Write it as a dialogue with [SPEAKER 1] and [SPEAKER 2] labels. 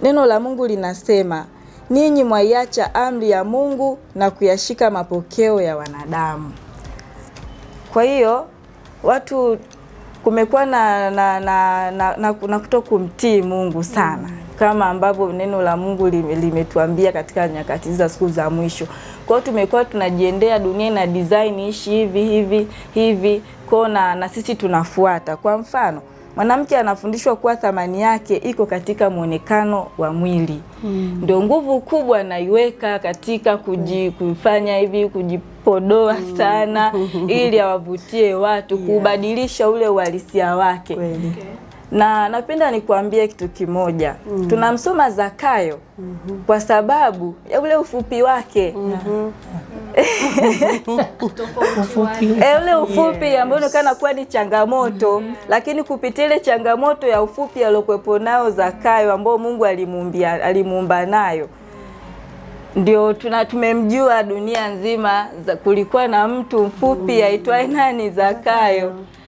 [SPEAKER 1] neno la Mungu linasema, ninyi mwaiacha amri ya Mungu na kuyashika mapokeo ya wanadamu. Kwa hiyo watu kumekuwa na kutokumtii Mungu sana, kama ambavyo neno la Mungu limetuambia katika nyakati za siku za mwisho. Kwa hiyo tumekuwa tunajiendea dunia na design ishi hivi kwa na sisi tunafuata. Kwa mfano, mwanamke anafundishwa kuwa thamani yake iko katika muonekano wa mwili. Ndio nguvu kubwa anaiweka katika kufanya hivi, kujipodoa sana ili awavutie watu, kubadilisha ule uhalisia wake. Na napenda nikuambie kitu kimoja. Tunamsoma Zakayo kwa sababu ya ule ufupi wake. Ule ufupi ambao unaonekana kuwa ni changamoto, lakini kupitia ile changamoto ya ufupi aliyokuepo nao Zakayo, ambao Mungu alimuumba nayo, ndio tumemjua dunia nzima. Kulikuwa na mtu mfupi aitwaye nani? Zakayo.